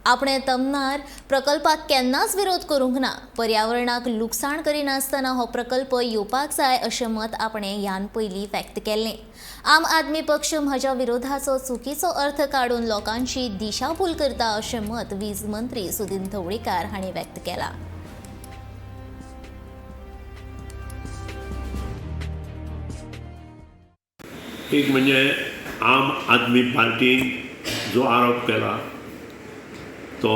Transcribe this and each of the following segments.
आपणे तमनार प्रकल्पाक केन्नाच विरोध करूंक ना. पर्यावरणाक लुकसाण करिनासतना हो प्रकल्प येवपाक जाय अशें मत आपणे ह्यान पयलीं व्यक्त केल्लें. आम आदमी पक्ष म्हज्या विरोधाचो चुकीचो अर्थ काडून लोकांची दिशाभूल करता अशें मत वीज मंत्री सुदीन ढवळीकार हांणी व्यक्त केलां. एक म्हणजे आम आदमी पार्टीन जो आरोप केला तो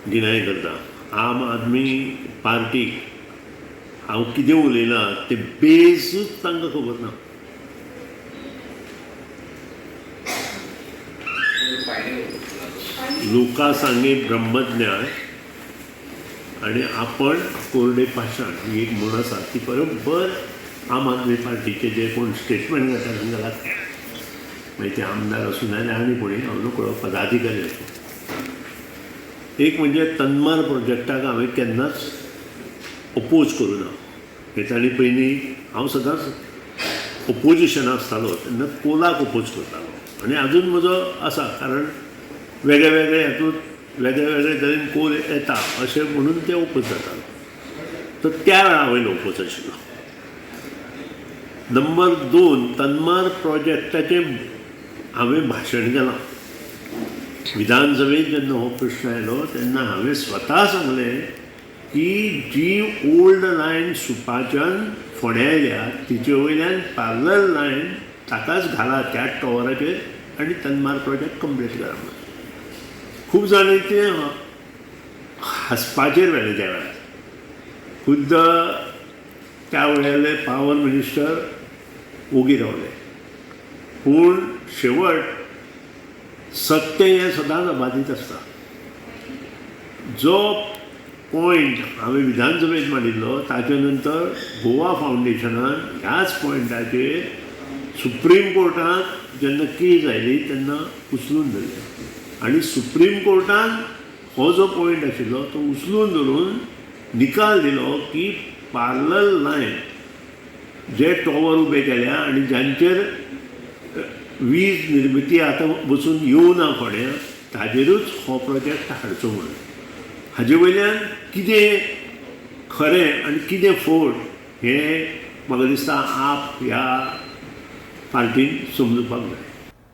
डिनाय करता. आम आदमी पार्टीक हांव कितें उलयलां ते बेसूच तांकां खबर ना. लोका सांगे ब्रह्मज्ञान आनी आपण कोरडे पाशाण ही एक म्हण आसा ती बरोबर आम आदमी पार्टीचे जे कोण स्टेटमेंट घेतात तांकां लागता. मागीर ते आमदार आसूं नाजाल्यार आनी कोणी हांव नकळो पदाधिकारी आसूं. एक म्हणजे तनमार प्रोजेक्टाक हांवें केन्नाच अपोज करूं ना. हे ताणी पयलीं हांव सदांच ओपोजिशनाक आसतालो तेन्ना कोलाक अपोज करतालो आनी आजून म्हजो आसा. कारण वेगळे वेगळे हातूंत वेगळे वेगळे तरेन कोल येता अशें म्हणून ते ओपोज जातालो. तर त्या वेळा वयलो ओपोज आशिल्लो. नंबर 2 तनमार प्रोजेक्टाचें हांवें भाशण केलां. विधानसभेत जेन्ना हो प्रश्न आयलो तेन्ना हांवें स्वता सांगलें की जी ओल्ड लायन सुपाच्यान फोंड्या आयल्या तिचे वयल्यान पॅरलल लायन ताकाच घाला त्या टॉवराचेर आनी तनमार प्रोजेक्ट कंप्लीट करा म्हणून. खूब जाणां ते हांसपाचेर व्हेले त्या वेळार. खुद्द त्या वेळेले पावर मिनिस्टर ओगी रावले. पूण शेवट सत्य हें सदांच अबादीत आसता. जो पॉयंट हांवें विधानसभेत मांडिल्लो ताचे नंतर गोवा फावंडेशनान ह्याच पॉयंटाचेर सुप्रीम कोर्टांत जेन्ना केस आयली तेन्ना उचलून धरले आनी सुप्रीम कोर्टान हो जो पॉयंट आशिल्लो तो उचलून धरून निकाल दिलो की पॅरलल लायन जे टॉवर उबे केल्या आनी जांचेर वीज निर्मिती आतां बसून येवना फोंड्या ताजेरूच हो प्रोजेक्ट हाडचो म्हणून. हाजे वयल्यान कितें खरें आनी कितें फोट हें म्हाका दिसता आप ह्या पार्टीन समजुपाक जाय.